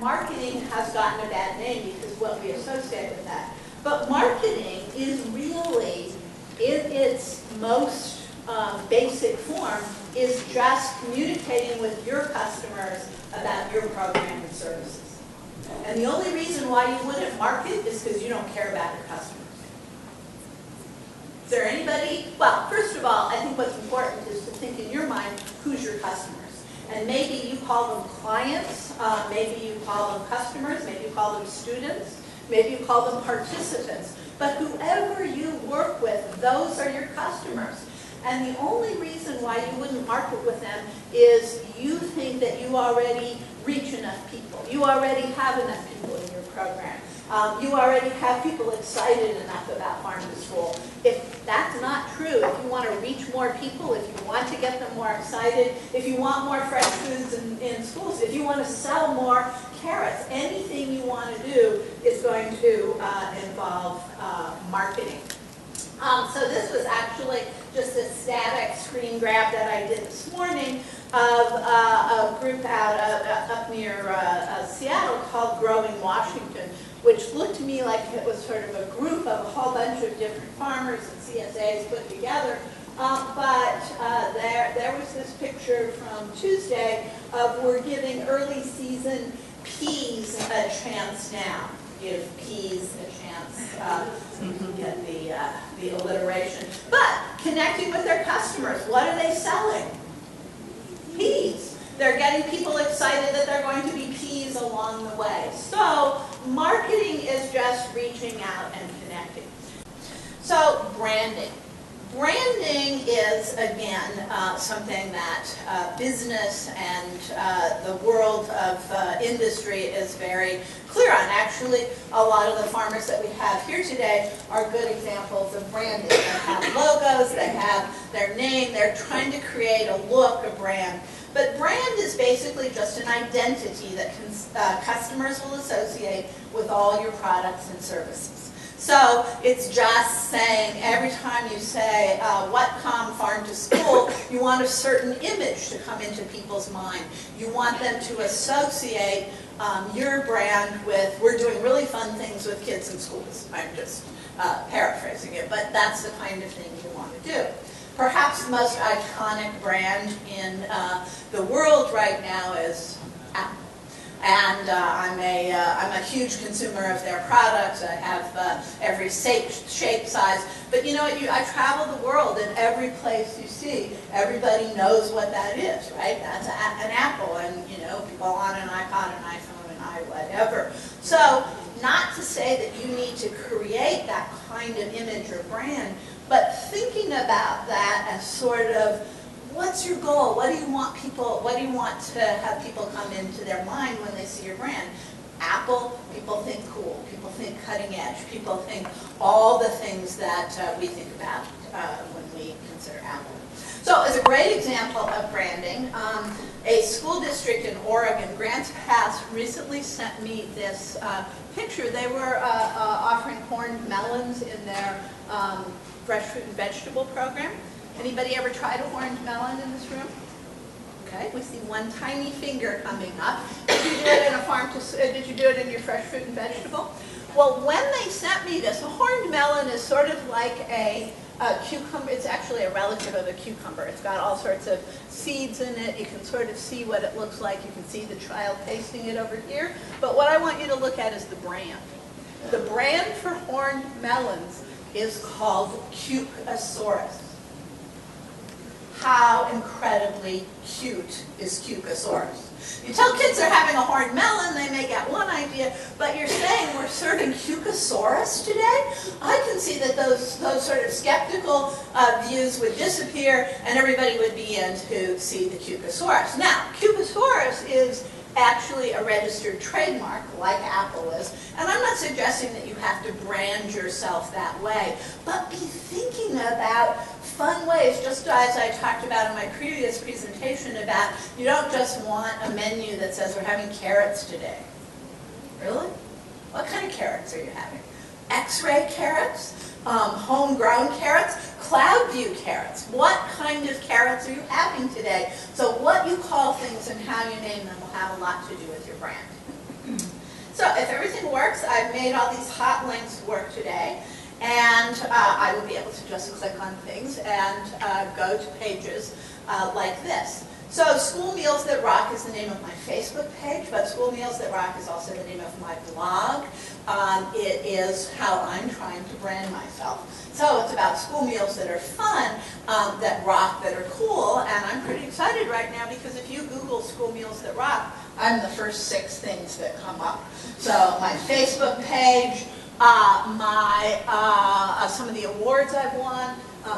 marketing has gotten a bad name because what we associate with that. But marketing is really, in its most basic form, is just communicating with your customers about your program and services. And the only reason why you wouldn't market is because you don't care about your customers. Is there anybody? Well, first of all, I think what's important is to think in your mind, who's your customers? And maybe you call them clients, maybe you call them customers, maybe you call them students, maybe you call them participants. But whoever you work with, those are your customers. And the only reason why you wouldn't market with them is you think that you already reach enough people. You already have enough people in your program. You already have people excited enough about Farm to School. If that's not true, if you want to reach more people, if you want to get them more excited, if you want more fresh foods in schools, if you want to sell more carrots, anything you want to do is going to involve marketing. So this was actually just a static screen grab that I did this morning of a group up near Seattle called Growing Washington, which looked to me like it was sort of a group of a whole bunch of different farmers and CSAs put together. But there was this picture from Tuesday of we're giving early season peas a chance now. Give peas a chance. You can get the alliteration. But connecting with their customers, what are they selling? Peas. They're getting people excited that they're going to be peas along the way. So marketing is just reaching out and connecting. So branding. Branding is, again, something that business and the world of industry is very clear on. Actually, a lot of the farmers that we have here today are good examples of branding. They have logos, they have their name, they're trying to create a look, a brand. But brand is basically just an identity that customers will associate with all your products and services. So it's just saying every time you say Whatcom Farm to School, you want a certain image to come into people's mind. You want them to associate your brand with, we're doing really fun things with kids in schools. I'm just paraphrasing it, but that's the kind of thing you want to do. Perhaps the most iconic brand in the world right now is Apple. And I'm a huge consumer of their products. I have every shape, size. But you know what? I travel the world, and every place you see, everybody knows what that is, right? That's an Apple, and you know, people on an iPod, an iPhone, an whatever. So, not to say that you need to create that kind of image or brand, but thinking about that as sort of, what's your goal? What do you want to have people come into their mind when they see your brand? Apple, people think cool. People think cutting edge. People think all the things that we think about when we consider Apple. So as a great example of branding, a school district in Oregon, Grants Pass, recently sent me this picture. They were offering horned melons in their fresh fruit and vegetable program. Anybody ever tried a horned melon in this room? Okay, we see one tiny finger coming up. Did you do it in a farm did you do it in your fresh fruit and vegetable? Well, when they sent me this, a horned melon is sort of like a cucumber. It's actually a relative of a cucumber. It's got all sorts of seeds in it. You can sort of see what it looks like. You can see the child tasting it over here. But what I want you to look at is the brand. The brand for horned melons is called Cucasaurus. How incredibly cute is Cucasaurus? You tell kids they're having a horned melon, they may get one idea, but you're saying we're serving Cucasaurus today? I can see that those sort of skeptical views would disappear and everybody would begin to see the Cucasaurus. Now, Cucasaurus is actually a registered trademark, like Apple is, and I'm not suggesting that you have to brand yourself that way, but be thinking about fun ways, just as I talked about in my previous presentation about you don't just want a menu that says we're having carrots today. Really? What kind of carrots are you having? X-ray carrots? Homegrown carrots? Cloudview carrots? What kind of carrots are you having today? So what you call things and how you name them will have a lot to do with your brand. So if everything works, I've made all these hot links work today. And I will be able to just click on things and go to pages like this. So School Meals That Rock is the name of my Facebook page, but School Meals That Rock is also the name of my blog. It is how I'm trying to brand myself. So it's about school meals that are fun, that rock, that are cool, and I'm pretty excited right now because if you Google School Meals That Rock, I'm the first 6 things that come up. So my Facebook page, some of the awards I've won,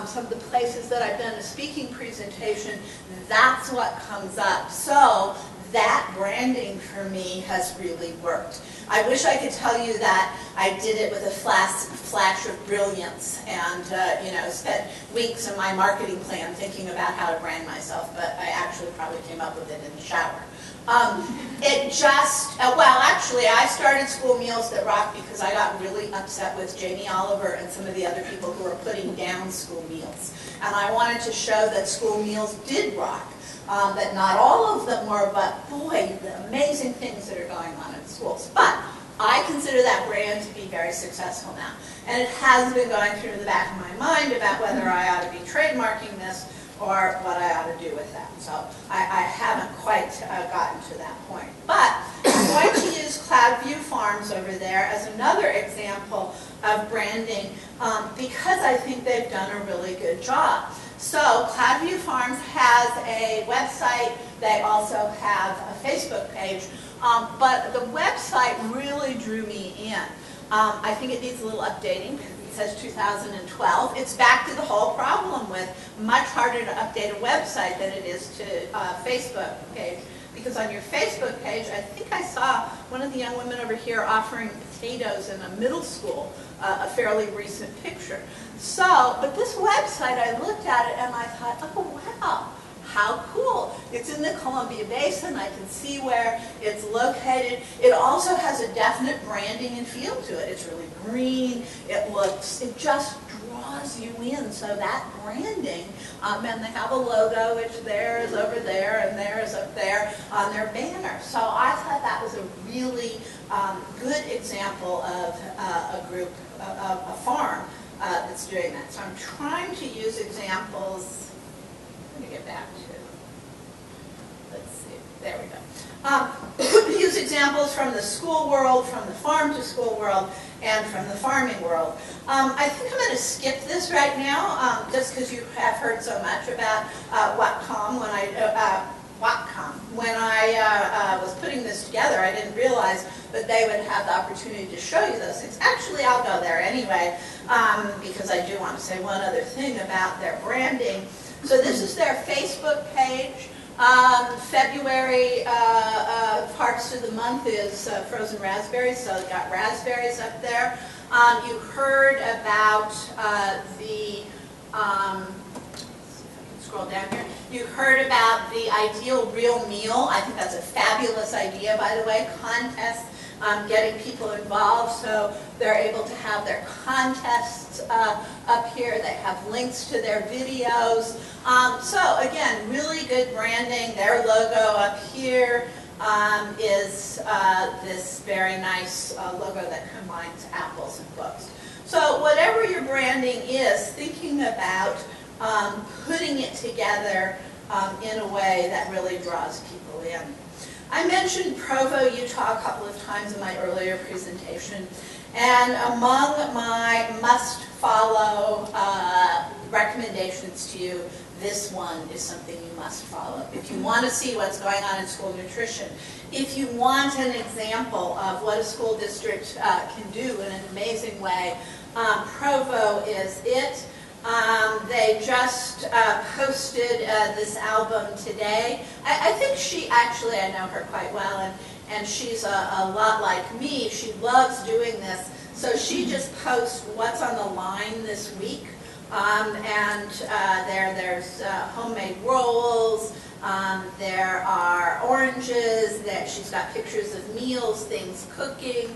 some of the places that I've done a speaking presentation, that's what comes up. So that branding for me has really worked. I wish I could tell you that I did it with a flash of brilliance and spent weeks in my marketing plan thinking about how to brand myself, but I actually probably came up with it in the shower. Actually, I started School Meals That Rock because I got really upset with Jamie Oliver and some of the other people who were putting down school meals. And I wanted to show that school meals did rock, that not all of them were, but boy, the amazing things that are going on in schools. But I consider that brand to be very successful now. And it has been going through the back of my mind about whether I ought to be trademarking this or what I ought to do with that. So I haven't quite gotten to that point. But I'm going to use Cloudview Farms over there as another example of branding because I think they've done a really good job. So Cloudview Farms has a website. They also have a Facebook page. But the website really drew me in. I think it needs a little updating. It says 2012. It's back to the whole problem with much harder to update a website than it is to Facebook page. Because on your Facebook page, I think I saw one of the young women over here offering potatoes in a middle school, a fairly recent picture. So, but this website, I looked at it and I thought, oh wow, how cool. It's in the Columbia Basin. I can see where it's located. It also has a definite branding and feel to it. It's really green. It just draws you in. So that branding, and they have a logo, which there is over there and there is up there on their banner. So I thought that was a really good example of a group, a farm that's doing that. So I'm trying to use examples. Let me get back to, let's see, there we go. Use examples from the school world, from the farm to school world, and from the farming world. I think I'm going to skip this right now, just because you have heard so much about Whatcom. When I was putting this together, I didn't realize that they would have the opportunity to show you those things. Actually, I'll go there anyway, because I do want to say one other thing about their branding. So this is their Facebook page. February, parts of the month is frozen raspberries, so they've got raspberries up there. You heard about the, let's see if I can scroll down here. You heard about the Ideal Real Meal. I think that's a fabulous idea, by the way, contest. Getting people involved so they're able to have their contests up here. They have links to their videos. So again, really good branding. Their logo up here is this very nice logo that combines apples and books. So whatever your branding is, thinking about putting it together in a way that really draws people in. I mentioned Provo, Utah a couple of times in my earlier presentation, and among my must-follow recommendations to you, this one is something you must follow. If you want to see what's going on in school nutrition, if you want an example of what a school district can do in an amazing way, Provo is it. They just posted this album today. I think she actually, I know her quite well, and she's a lot like me. She loves doing this. So she just posts what's on the line this week. There's homemade rolls. There are oranges. She's got pictures of meals, things cooking,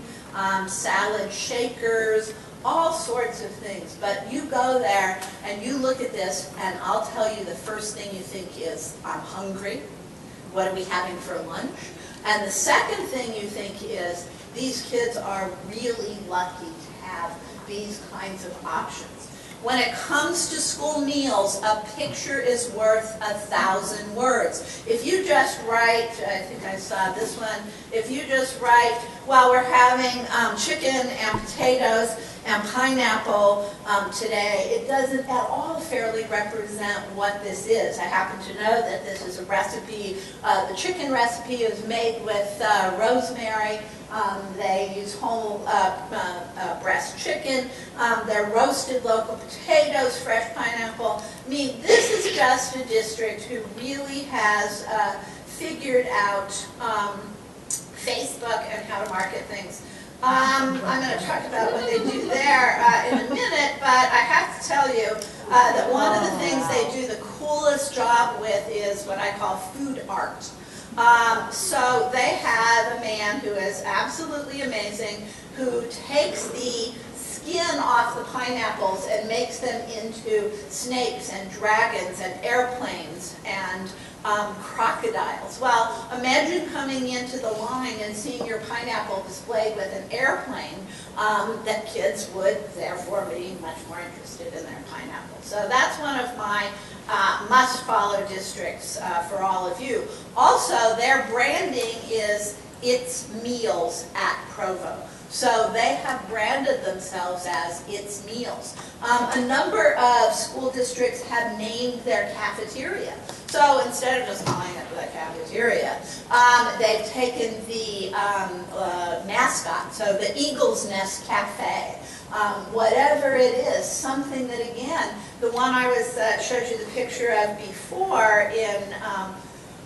salad shakers, all sorts of things. But you go there and you look at this, and I'll tell you the first thing you think is, I'm hungry. What are we having for lunch? And the second thing you think is, these kids are really lucky to have these kinds of options. When it comes to school meals, a picture is worth 1,000 words. If you just write, I think I saw this one, if you just write, well, we're having chicken and potatoes and pineapple today, it doesn't at all fairly represent what this is. I happen to know that this is a recipe. The chicken recipe is made with rosemary. They use whole breast chicken. They're roasted local potatoes, fresh pineapple. I mean, this is just a district who really has figured out Facebook and how to market things. I'm going to talk about what they do there in a minute, but I have to tell you that one of the things they do the coolest job with is what I call food art. So they have a man who is absolutely amazing, who takes the skin off the pineapples and makes them into snakes and dragons and airplanes and crocodiles. Well, imagine coming into the line and seeing your pineapple displayed with an airplane, that kids would therefore be much more interested in their pineapple. So that's one of my must-follow districts for all of you. Also, their branding is It's Meals at Provo. So they have branded themselves as It's Meals. A number of school districts have named their cafeteria. So instead of just calling it the cafeteria, they've taken the mascot, so the Eagle's Nest Cafe. Whatever it is, something that, again, the one I showed you the picture of before in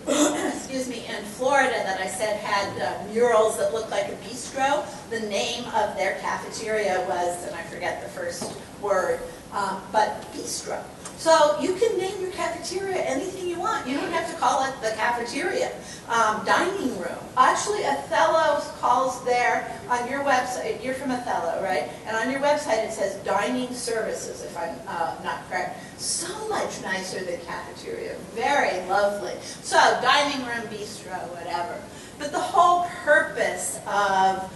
excuse me, in Florida that I said had murals that looked like a bistro. The name of their cafeteria was, and I forget the first word, but bistro. So you can name your cafeteria anything you want. You don't have to call it the cafeteria. Dining room. Actually, Othello calls there, on your website, you're from Othello, right? And on your website it says dining services, if I'm not correct. So much nicer than cafeteria. Very lovely. So dining room, bistro, whatever. But the whole purpose of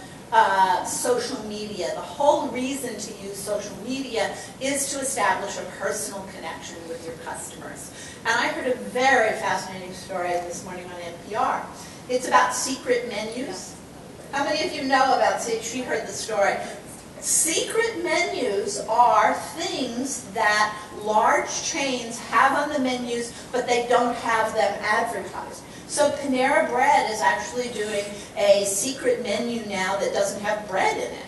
social media, the whole reason to use social media is to establish a personal connection with your customers. And I heard a very fascinating story this morning on NPR. It's about secret menus. How many of you know about, she heard the story. Secret menus are things that large chains have on the menus, but they don't have them advertised. So Panera Bread is actually doing a secret menu now that doesn't have bread in it.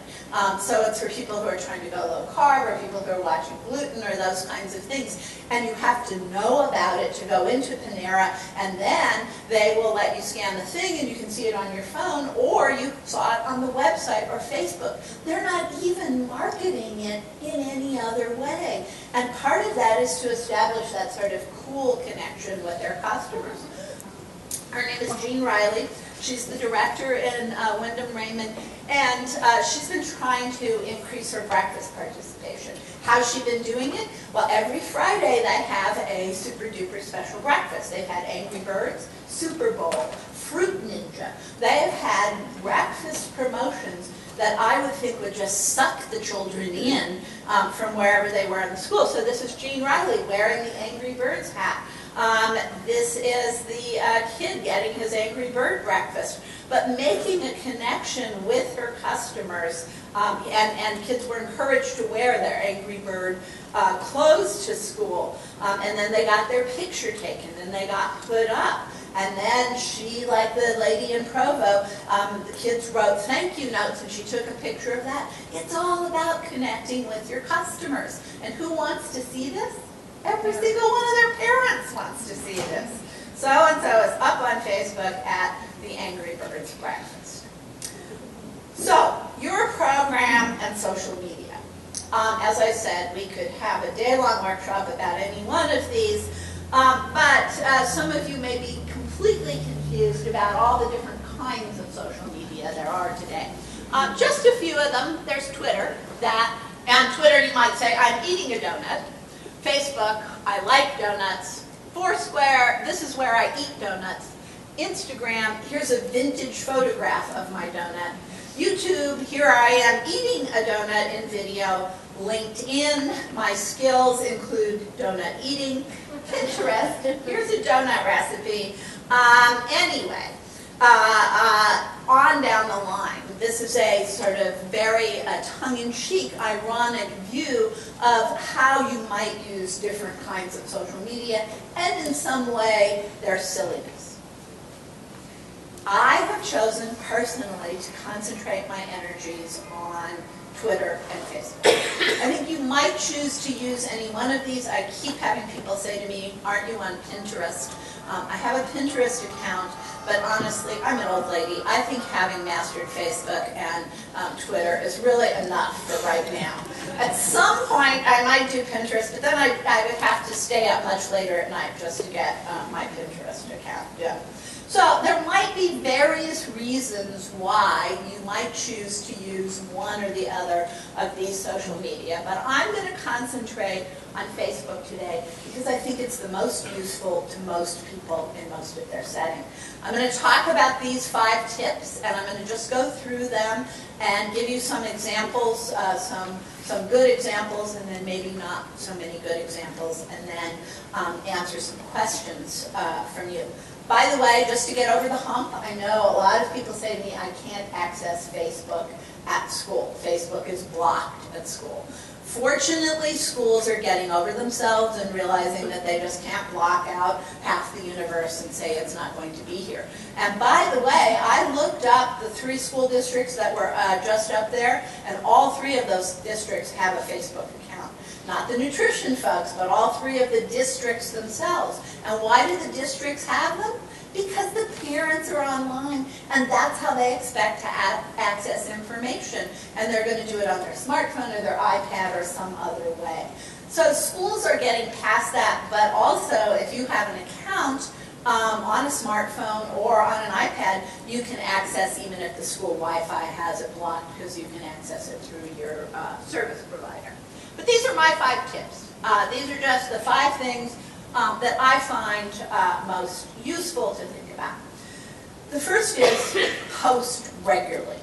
So it's for people who are trying to go low carb, or people who are watching gluten, or those kinds of things. And you have to know about it to go into Panera, and then they will let you scan the thing and you can see it on your phone, or you saw it on the website or Facebook. They're not even marketing it in any other way. And part of that is to establish that sort of cool connection with their customers. Her name is Jean Riley. She's the director in Wyndham Raymond, and she's been trying to increase her breakfast participation. How's she been doing it? Well, every Friday they have a super duper special breakfast. They've had Angry Birds, Super Bowl, Fruit Ninja. They have had breakfast promotions that I would think would just suck the children in from wherever they were in the school. So this is Jean Riley wearing the Angry Birds hat. This is the kid getting his Angry Bird breakfast, but making a connection with her customers, and kids were encouraged to wear their Angry Bird clothes to school, and then they got their picture taken and they got put up. And then she, like the lady in Provo, the kids wrote thank you notes and she took a picture of that. It's all about connecting with your customers. And who wants to see this? Every single one of their parents wants to see this. So-and-so is up on Facebook at the Angry Birds breakfast. So, your program and social media. As I said, we could have a day-long workshop about any one of these, but some of you may be completely confused about all the different kinds of social media there are today. Just a few of them. There's Twitter. And Twitter, you might say, I'm eating a donut. Facebook, I like donuts. Foursquare, this is where I eat donuts. Instagram, here's a vintage photograph of my donut. YouTube, here I am eating a donut in video. LinkedIn, my skills include donut eating. Pinterest, here's a donut recipe. Anyway, on down the line. This is a sort of very tongue-in-cheek, ironic view of how you might use different kinds of social media, and in some way, their silliness. I have chosen personally to concentrate my energies on Twitter and Facebook. I think you might choose to use any one of these. I keep having people say to me, aren't you on Pinterest? I have a Pinterest account, but honestly, I'm an old lady. I think having mastered Facebook and Twitter is really enough for right now. At some point, I might do Pinterest, but then I would have to stay up much later at night just to get my Pinterest account done. So there might be various reasons why you might choose to use one or the other of these social media, but I'm going to concentrate on Facebook today because I think it's the most useful to most people in most of their settings. I'm going to talk about these 5 tips, and I'm going to just go through them and give you some examples, some good examples, and then maybe not so many good examples, and then answer some questions from you. By the way, just to get over the hump, I know a lot of people say to me, I can't access Facebook at school. Facebook is blocked at school. Fortunately, schools are getting over themselves and realizing that they just can't block out half the universe and say it's not going to be here. And by the way, I looked up the 3 school districts that were just up there, and all 3 of those districts have a Facebook account. Not the nutrition folks, but all 3 of the districts themselves. And why do the districts have them? Because the parents are online, and that's how they expect to access information. And they're going to do it on their smartphone or their iPad or some other way. So schools are getting past that, but also if you have an account on a smartphone or on an iPad, you can access even if the school Wi-Fi has it blocked, because you can access it through your service provider. But these are my 5 tips. These are just the 5 things that I find most useful to think about. The first is post regularly.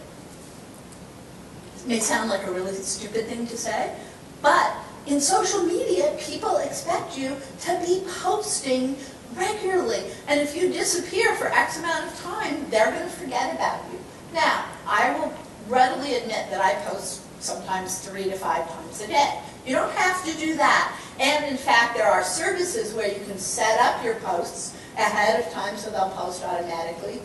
It may sound like a really stupid thing to say, but in social media, people expect you to be posting regularly. And if you disappear for X amount of time, they're going to forget about you. Now, I will readily admit that I post sometimes 3 to 5 times a day. You don't have to do that. And in fact, there are services where you can set up your posts ahead of time so they'll post automatically.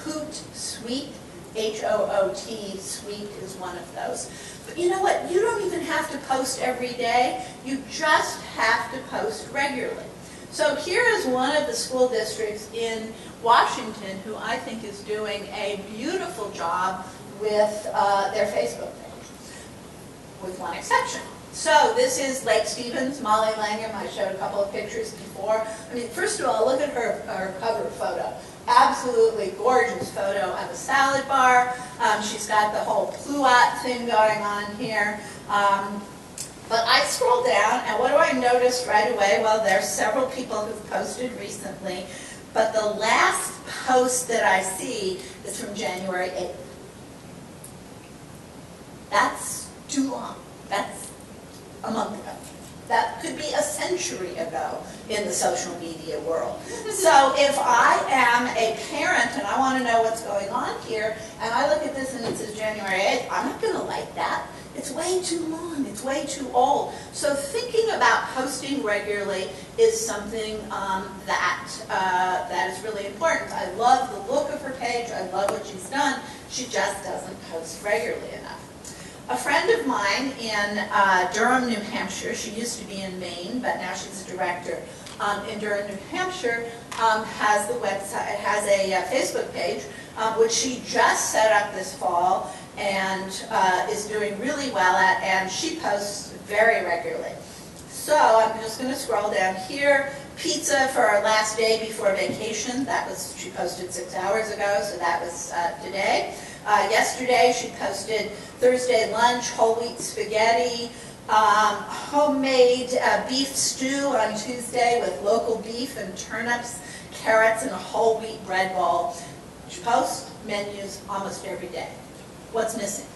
Hootsuite, H-O-O-T, Suite is one of those. But you know what? You don't even have to post every day. You just have to post regularly. So here is one of the school districts in Washington who I think is doing a beautiful job with their Facebook page, with one exception. So this is Lake Stevens, Molly Langham. I showed a couple of pictures before. I mean, first of all, look at her cover photo. Absolutely gorgeous photo of a salad bar. She's got the whole pluot thing going on here. But I scroll down, and what do I notice right away? Well, there's several people who've posted recently, but the last post that I see is from January 8th. That's too long. That's a month ago. That could be a century ago in the social media world. So if I am a parent and I want to know what's going on here, and I look at this and it says January 8th, I'm not going to like that. It's way too long. It's way too old. So thinking about posting regularly is something that is really important. I love the look of her page. I love what she's done. She just doesn't post regularly enough. A friend of mine in Durham, New Hampshire, she used to be in Maine, but now she's a director in Durham, New Hampshire, has the website, has a Facebook page, which she just set up this fall and is doing really well at, and she posts very regularly. So I'm just going to scroll down here. Pizza for our last day before vacation. That was, she posted 6 hours ago, so that was today. Yesterday she posted Thursday lunch, whole wheat spaghetti, homemade beef stew on Tuesday with local beef and turnips, carrots, and a whole wheat bread bowl. She posts menus almost every day. What's missing?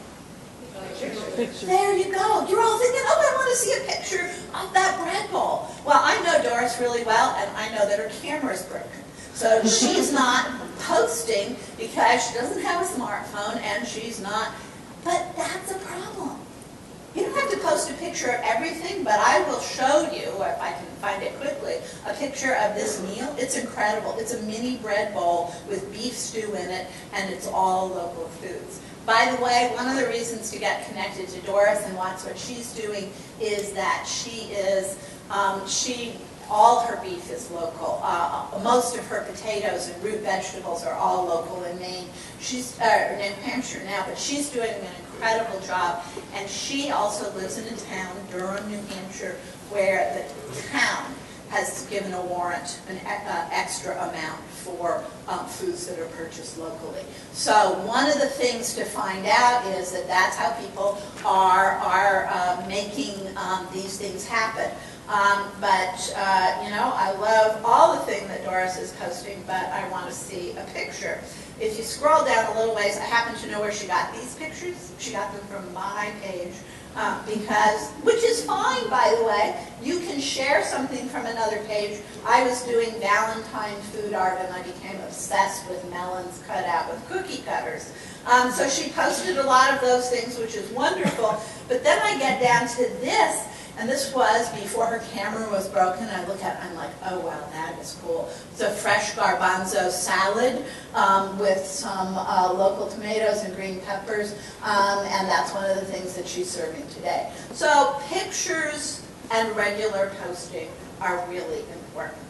Pictures. There you go. You're all thinking, oh, I want to see a picture of that bread bowl. Well, I know Doris really well, and I know that her camera's broken. So she's not posting because she doesn't have a smartphone, and she's not. But that's a problem. You don't have to post a picture of everything, but I will show you, if I can find it quickly, a picture of this meal. It's incredible. It's a mini bread bowl with beef stew in it, and it's all local foods. By the way, one of the reasons to get connected to Doris and watch what she's doing is that all her beef is local. Most of her potatoes and root vegetables are all local in Maine. She's in New Hampshire now, but she's doing an incredible job. And she also lives in a town, Durham, New Hampshire, where the town has given a warrant, an extra amount for foods that are purchased locally. So one of the things to find out is that that's how people are making these things happen. I love all the things that Doris is posting, but I want to see a picture. If you scroll down a little ways, I happen to know where she got these pictures. She got them from my page, which is fine, by the way. You can share something from another page. I was doing Valentine food art, and I became obsessed with melons cut out with cookie cutters. So she posted a lot of those things, which is wonderful. But then I get down to this, and this was before her camera was broken. I look at it, I'm like, oh wow, that is cool. It's a fresh garbanzo salad with some local tomatoes and green peppers, and that's one of the things that she's serving today. So pictures and regular posting are really important.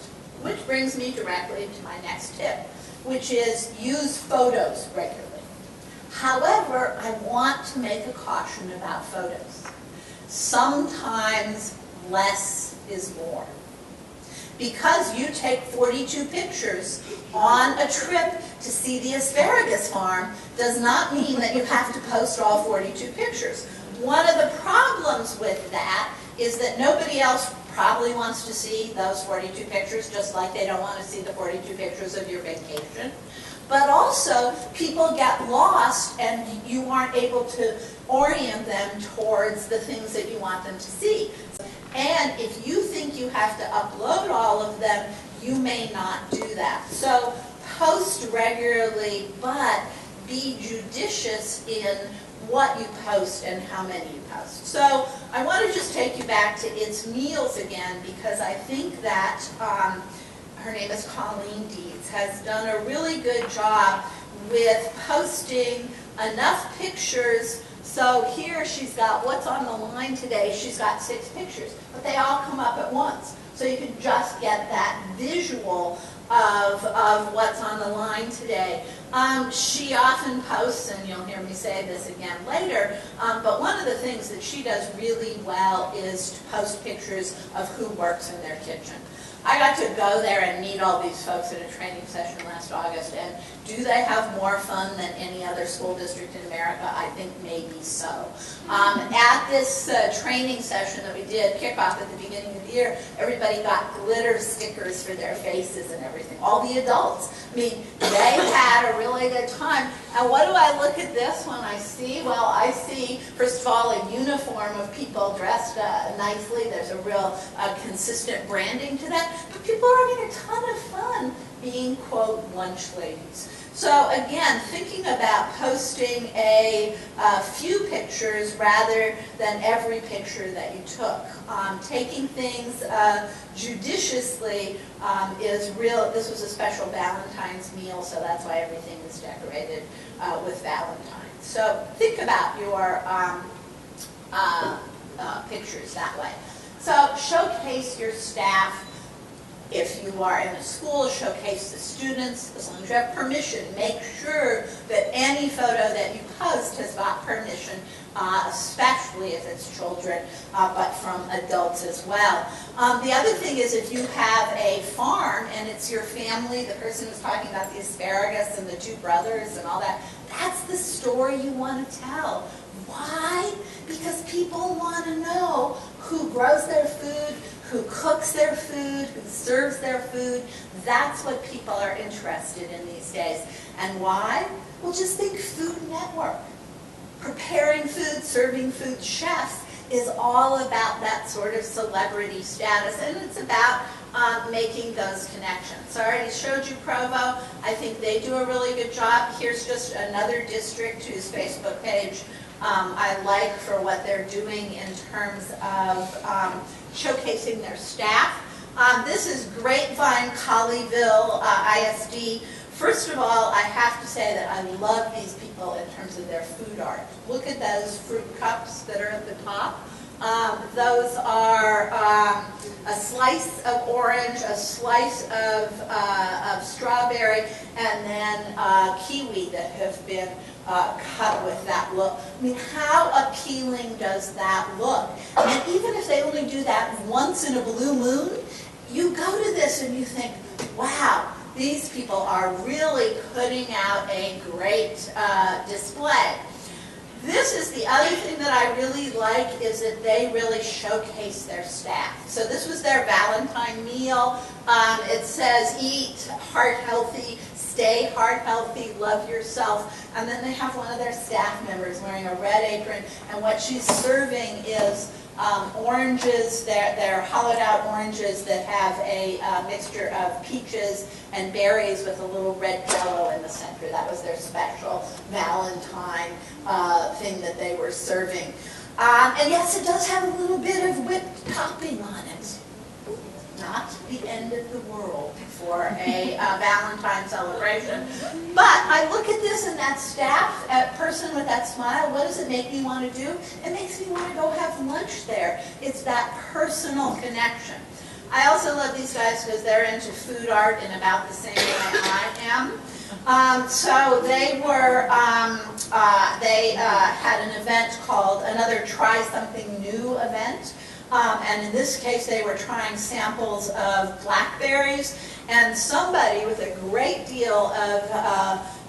Which brings me directly to my next tip, which is use photos regularly. However, I want to make a caution about photos. Sometimes less is more. Because you take 42 pictures on a trip to see the asparagus farm does not mean that you have to post all 42 pictures. One of the problems with that is that nobody else probably wants to see those 42 pictures, just like they don't want to see the 42 pictures of your vacation. But also, people get lost and you aren't able to orient them towards the things that you want them to see. And if you think you have to upload all of them, you may not do that. So post regularly, but be judicious in what you post and how many you post. So I want to just take you back to It's Meals again, because I think that her name is Colleen Deeds, has done a really good job with posting enough pictures. So here she's got what's on the line today. She's got 6 pictures, but they all come up at once. So you can just get that visual of what's on the line today. She often posts, and you'll hear me say this again later, but one of the things that she does really well is to post pictures of who works in their kitchen. I got to go there and meet all these folks at a training session last August, and do they have more fun than any other school district in America? I think maybe so. At this training session that we did, kickoff at the beginning of the year, everybody got glitter stickers for their faces and everything, all the adults. I mean, they had a really good time. And what do I look at this when I see? Well, I see, first of all, a uniform of people dressed nicely. There's a real consistent branding to that. But people are having a ton of fun being, quote, lunch ladies. So again, thinking about posting a few pictures rather than every picture that you took. Taking things judiciously is real. This was a special Valentine's meal, so that's why everything is decorated with Valentine's. So think about your pictures that way. So showcase your staff. If you are in a school, showcase the students. As long as you have permission, make sure that any photo that you post has got permission, especially if it's children, but from adults as well. The other thing is, if you have a farm and it's your family, the person who's talking about the asparagus and the 2 brothers and all that, that's the story you want to tell. Why? Because people want to know who grows their food, who cooks their food, who serves their food. That's what people are interested in these days. And why? Well, just think Food Network. preparing food, serving food, chefs, is all about that sort of celebrity status, and it's about making those connections. So I already showed you Provo. I think they do a really good job. Here's just another district whose Facebook page I like for what they're doing in terms of showcasing their staff. This is Grapevine Colleyville ISD. First of all, I have to say that I love these people in terms of their food art. Look at those fruit cups that are at the top. Those are a slice of orange, a slice of strawberry, and then kiwi that have been cut with that look. I mean, how appealing does that look? And even if they only do that once in a blue moon, you go to this and you think, wow, these people are really putting out a great display. This is the other thing that I really like, is that they really showcase their staff. So this was their Valentine meal. It says, eat heart healthy, stay heart healthy, love yourself. And then they have one of their staff members wearing a red apron, and what she's serving is oranges. They're hollowed out oranges that have a mixture of peaches and berries with a little red jello in the center. That was their special Valentine thing that they were serving. And yes, it does have a little bit of whipped topping on it. Not the end of the world for a Valentine celebration. But I look at this and that staff, that person with that smile, what does it make me want to do? It makes me want to go have lunch there. It's that personal connection. I also love these guys because they're into food art in about the same way I am. So they were, they had an event called another Try Something New event. And in this case, they were trying samples of blackberries, and somebody with a great deal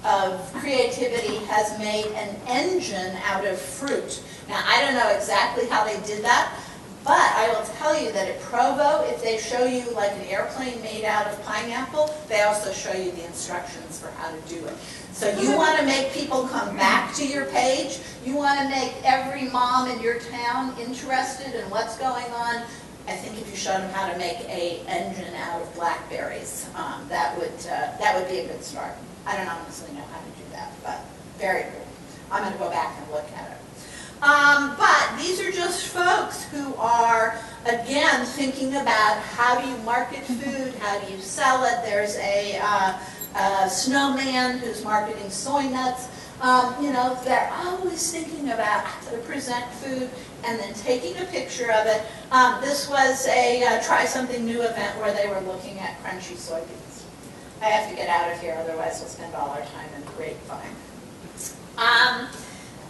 of creativity has made an engine out of fruit. Now, I don't know exactly how they did that, but I will tell you that at Provo, if they show you like an airplane made out of pineapple, they also show you the instructions for how to do it. So you want to make people come back to your page, you want to make every mom in your town interested in what's going on. I think if you showed them how to make an engine out of blackberries, that would be a good start. I don't honestly know how to do that, but very cool. I'm going to go back and look at it. But these are just folks who are, again, thinking about how do you market food, how do you sell it. There's a snowman who's marketing soy nuts. You know, they're always thinking about how to present food and then taking a picture of it. This was a Try Something New event where they were looking at crunchy soybeans. I have to get out of here, otherwise we'll spend all our time in the grapevine.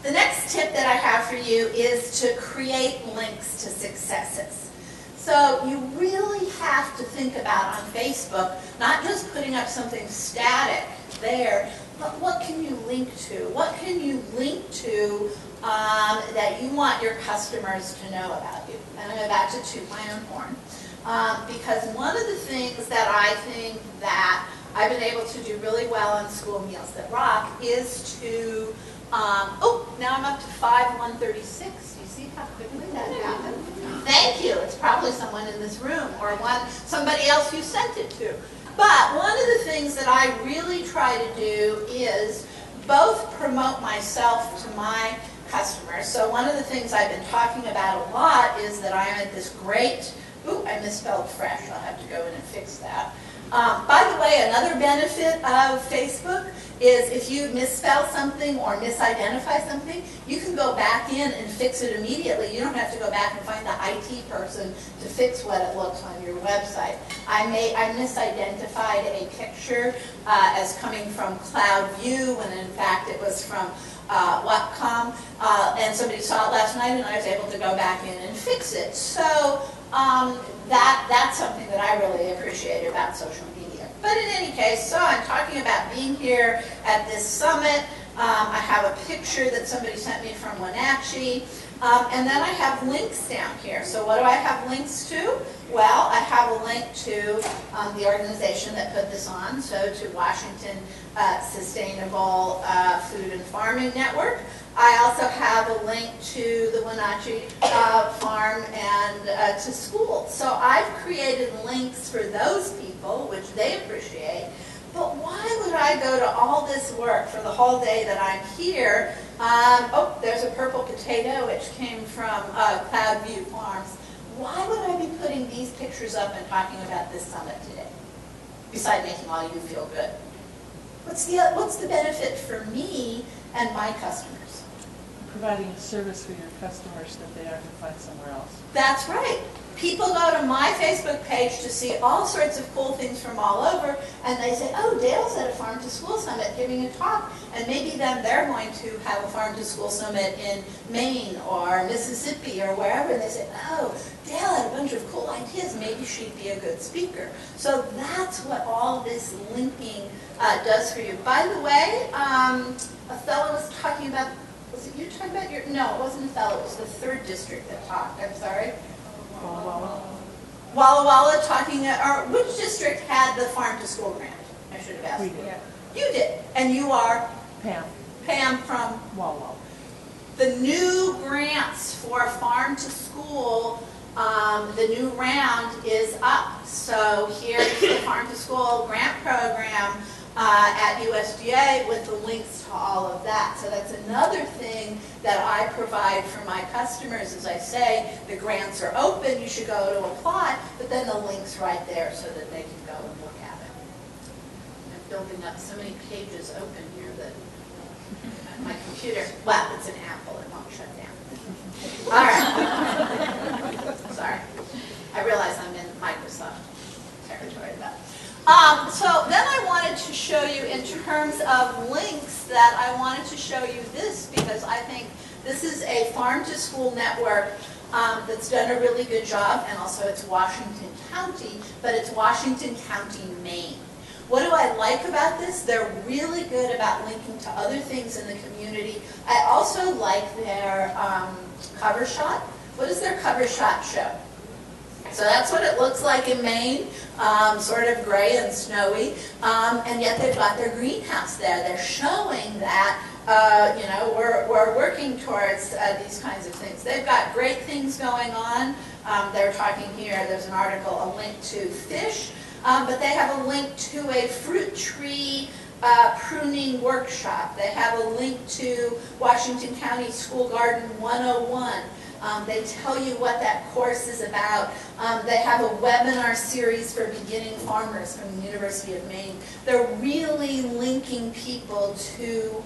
The next tip that I have for you is to create links to successes. So you really have to think about on Facebook, not just putting up something static there, but what can you link to? What can you link to that you want your customers to know about you? And I'm about to toot my own horn. Because one of the things that I think that I've been able to do really well on School Meals That Rock is to, now I'm up to 5/136. Do you see how quickly that happened? Thank you. It's probably someone in this room or somebody else you sent it to. But one of the things that I really try to do is both promote myself to my customers. So one of the things I've been talking about a lot is that I am at this great, I misspelled fresh. I'll have to go in and fix that. By the way, another benefit of Facebook is if you misspell something or misidentify something, you can go back in and fix it immediately. You don't have to go back and find the IT person to fix what it looks on your website. I misidentified a picture as coming from CloudView when in fact it was from Whatcom, and somebody saw it last night and I was able to go back in and fix it. So that's something that I really appreciate about social media. But in any case, so I'm talking about being here at this summit. I have a picture that somebody sent me from Wenatchee. And then I have links down here. So what do I have links to? Well, I have a link to the organization that put this on, so to Washington Sustainable Food and Farming Network. I also have a link to the Wenatchee farm and to school. So I've created links for those people, which they appreciate. But why would I go to all this work for the whole day that I'm here? Oh, there's a purple potato which came from Cloudview Farms. Why would I be putting these pictures up and talking about this summit today, besides making all you feel good? What's the benefit for me and my customers? Providing a service for your customers that they aren't going to find somewhere else. That's right. People go to my Facebook page to see all sorts of cool things from all over, and they say, oh, Dale's at a Farm to School Summit giving a talk, and maybe then they're going to have a Farm to School Summit in Maine or Mississippi or wherever, and they say, oh, Dale had a bunch of cool ideas, maybe she'd be a good speaker. So that's what all this linking does for you. By the way, a fellow was talking about, was it you talking about your, no, it wasn't a fellow, it was the 3rd district that talked, I'm sorry. Walla Walla. Walla Walla talking, or which district had the Farm to School grant? I should have asked. We did. You did, and you are? Pam. Pam from? Walla Walla. The new grants for Farm to School, the new round is up. So here's the Farm to School grant program at USDA with the links to all of that. So that's another thing that I provide for my customers. As I say, the grants are open, you should go to apply, but then the link's right there so that they can go and look at it. I'm building up so many pages open here that my computer, well, it's an Apple, it won't shut down. All right. Sorry. I realize I'm in Microsoft territory though. So then I wanted to show you in terms of links that I wanted to show you this because I think this is a farm to school network that's done a really good job, and also it's Washington County, but it's Washington County, Maine. What do I like about this? They're really good about linking to other things in the community. I also like their cover shot. What does their cover shot show? So that's what it looks like in Maine, sort of gray and snowy, and yet they've got their greenhouse there. They're showing that, you know, we're working towards these kinds of things. They've got great things going on. They're talking here, there's an article, a link to fish, but they have a link to a fruit tree pruning workshop. They have a link to Washington County School Garden 101. They tell you what that course is about. They have a webinar series for beginning farmers from the University of Maine. They're really linking people to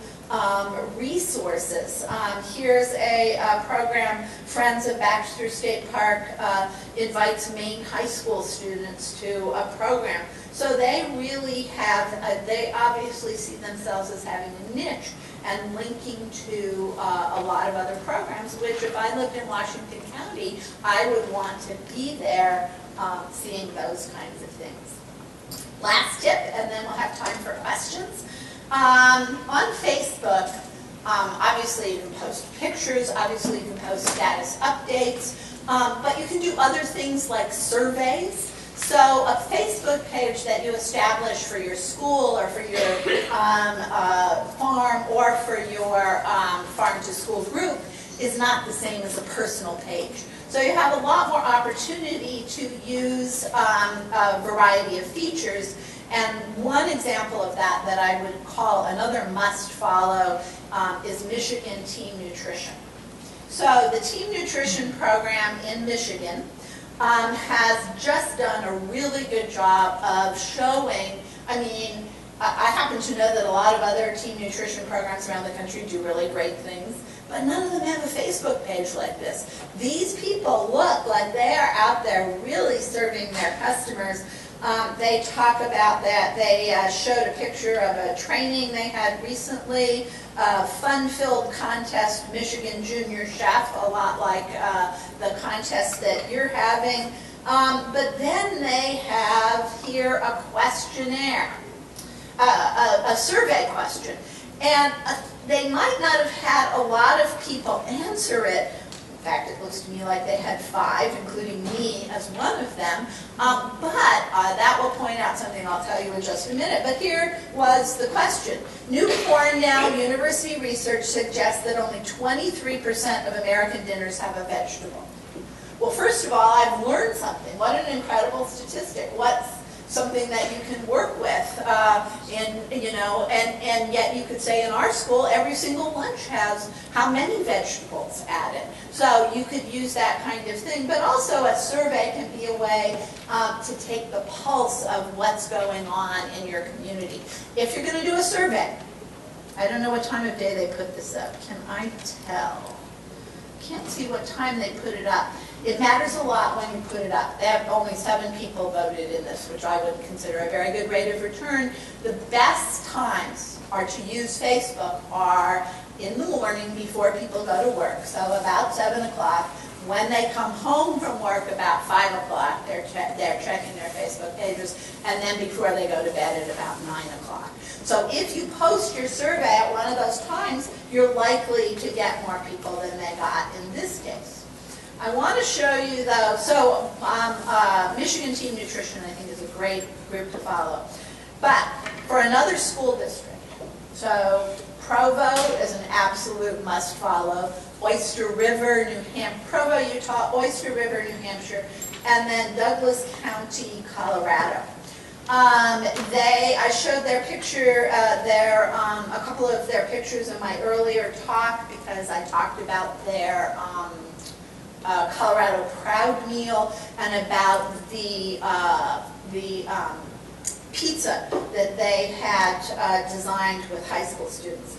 resources. Here's a program, Friends of Baxter State Park invites Maine high school students to a program. So they really have, they obviously see themselves as having a niche and linking to a lot of other programs, which if I lived in Washington County, I would want to be there seeing those kinds of things. Last tip, and then we'll have time for questions. On Facebook, obviously you can post pictures, obviously you can post status updates, but you can do other things like surveys. So a Facebook page that you establish for your school or for your farm or for your farm to school group is not the same as a personal page. So you have a lot more opportunity to use a variety of features. And one example of that I would call another must follow is Michigan Team Nutrition. So the Team Nutrition program in Michigan has just done a really good job of showing, I mean, I happen to know that a lot of other team nutrition programs around the country do really great things, but none of them have a Facebook page like this. These people look like they are out there really serving their customers. They talk about that. They showed a picture of a training they had recently, a fun-filled contest, Michigan Junior Chef, a lot like the contest that you're having. But then they have here a questionnaire, a survey question. And they might not have had a lot of people answer it. In fact, it looks to me like they had 5, including me as one of them. But that will point out something I'll tell you in just a minute. But here was the question. New Cornell University research suggests that only 23% of American dinners have a vegetable. Well, first of all, I've learned something. What an incredible statistic. What's something that you can work with, and yet you could say in our school, every single lunch has how many vegetables added. So you could use that kind of thing, but also a survey can be a way to take the pulse of what's going on in your community. If you're going to do a survey, I don't know what time of day they put this up. Can I tell? Can't see what time they put it up. It matters a lot when you put it up. They have only 7 people voted in this, which I would consider a very good rate of return. The best times are to use Facebook are in the morning before people go to work, so about 7 o'clock. When they come home from work about 5 o'clock, they're checking their Facebook pages, and then before they go to bed at about 9 o'clock. So if you post your survey at one of those times, you're likely to get more people than they got in this case. I want to show you though, so Michigan Team Nutrition I think is a great group to follow. But for another school district, so Provo is an absolute must follow, Oyster River, Provo, Utah, Oyster River, New Hampshire, and then Douglas County, Colorado. I showed their picture, a couple of their pictures in my earlier talk because I talked about their Colorado Proud Meal and about the pizza that they had designed with high school students.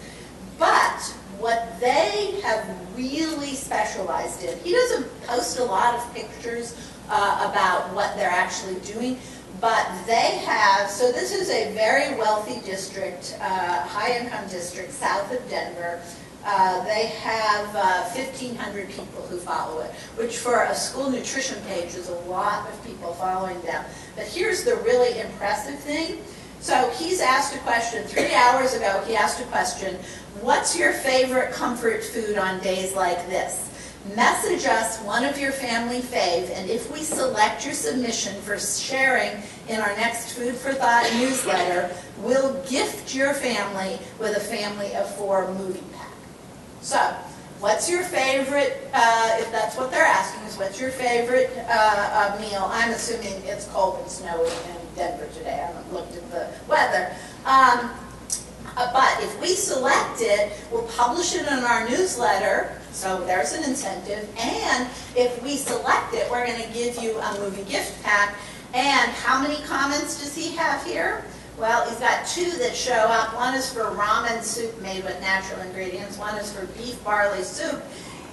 But what they have really specialized in, he doesn't post a lot of pictures about what they're actually doing, but they have, so this is a very wealthy district, high-income district south of Denver. They have 1,500 people who follow it, which for a school nutrition page is a lot of people following them. But here's the really impressive thing. So he's asked a question, 3 hours ago he asked a question, what's your favorite comfort food on days like this? Message us one of your family fave, and if we select your submission for sharing in our next Food for Thought newsletter, we'll gift your family with a family of 4 movie pack. So, what's your favorite, if that's what they're asking, is what's your favorite meal? I'm assuming it's cold and snowy in Denver today. I haven't looked at the weather. But if we select it, we'll publish it in our newsletter, so there's an incentive. And if we select it, we're going to give you a movie gift pack. And how many comments does he have here? Well, he's got 2 that show up. One is for ramen soup made with natural ingredients. One is for beef barley soup.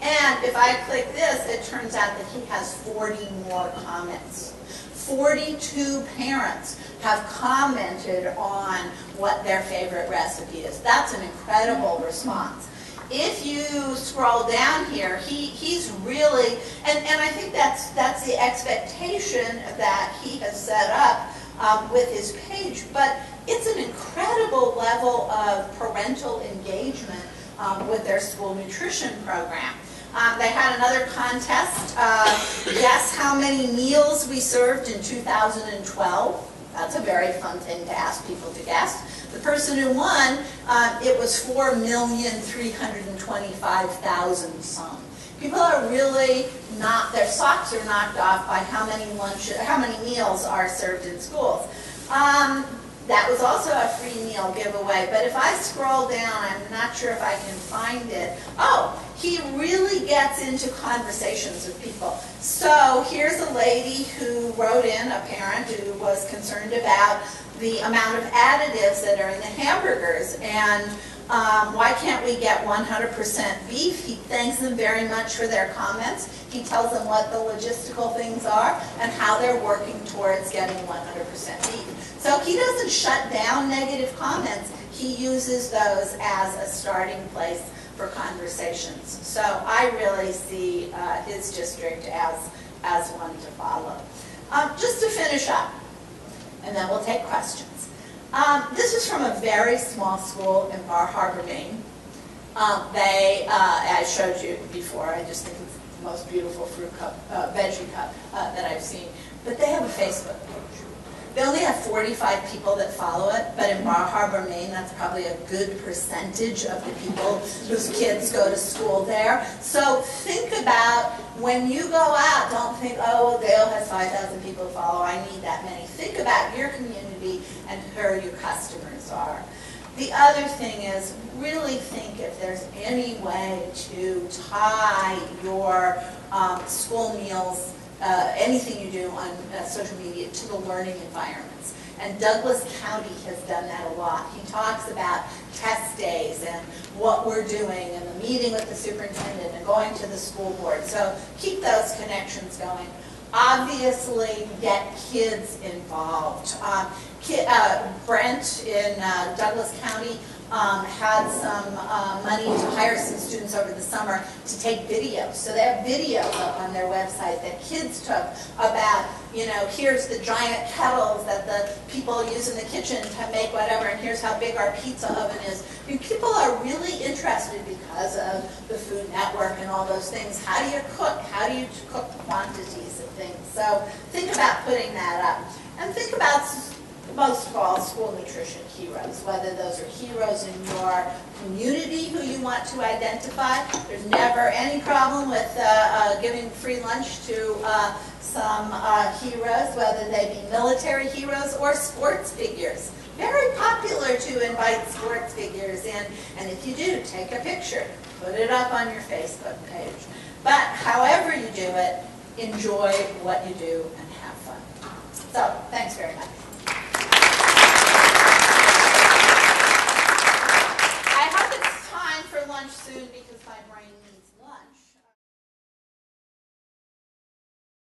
And if I click this, it turns out that he has 40 more comments. 42 parents have commented on what their favorite recipe is. That's an incredible response. If you scroll down here, he's really, and I think that's the expectation that he has set up with his page, but it's an incredible level of parental engagement with their school nutrition program. They had another contest, guess how many meals we served in 2012. That's a very fun thing to ask people to guess. The person who won, it was 4,325,000 some. People are really not, their socks are knocked off by how many meals are served in schools. That was also a free meal giveaway, but if I scroll down, I'm not sure if I can find it. Oh, he really gets into conversations with people. So here's a lady who wrote in, a parent who was concerned about the amount of additives that are in the hamburgers, and why can't we get 100% beef? He thanks them very much for their comments. He tells them what the logistical things are and how they're working towards getting 100% beef. So he doesn't shut down negative comments. He uses those as a starting place for conversations. So I really see his district as one to follow. Just to finish up, and then we'll take questions. This is from a very small school in Bar Harbor, Maine. I showed you before, I just think it's most beautiful fruit cup, veggie cup that I've seen. But they have a Facebook page. They only have 45 people that follow it, but in Bar Harbor, Maine, that's probably a good percentage of the people whose kids go to school there. So think about when you go out, don't think, oh, Dale has 5,000 people to follow, I need that many. Think about your community and who your customers are. The other thing is, really think if there's any way to tie your school meals, anything you do on social media, to the learning environments. And Douglas County has done that a lot. He talks about test days and what we're doing and the meeting with the superintendent and going to the school board. So keep those connections going. Obviously, get kids involved. Brent in Douglas County had some money to hire some students over the summer to take videos. So they have videos up on their website that kids took about, you know, here's the giant kettles that the people use in the kitchen to make whatever, and here's how big our pizza oven is. I mean, people are really interested because of the Food Network and all those things. How do you cook? How do you cook the quantities of things? So think about putting that up. And think about, most of all, school nutrition heroes, whether those are heroes in your community who you want to identify. There's never any problem with giving free lunch to some heroes, whether they be military heroes or sports figures. Very popular to invite sports figures in, and if you do, take a picture, put it up on your Facebook page. But however you do it, enjoy what you do and have fun. So, thanks very much. I hope it's time for lunch soon because my brain needs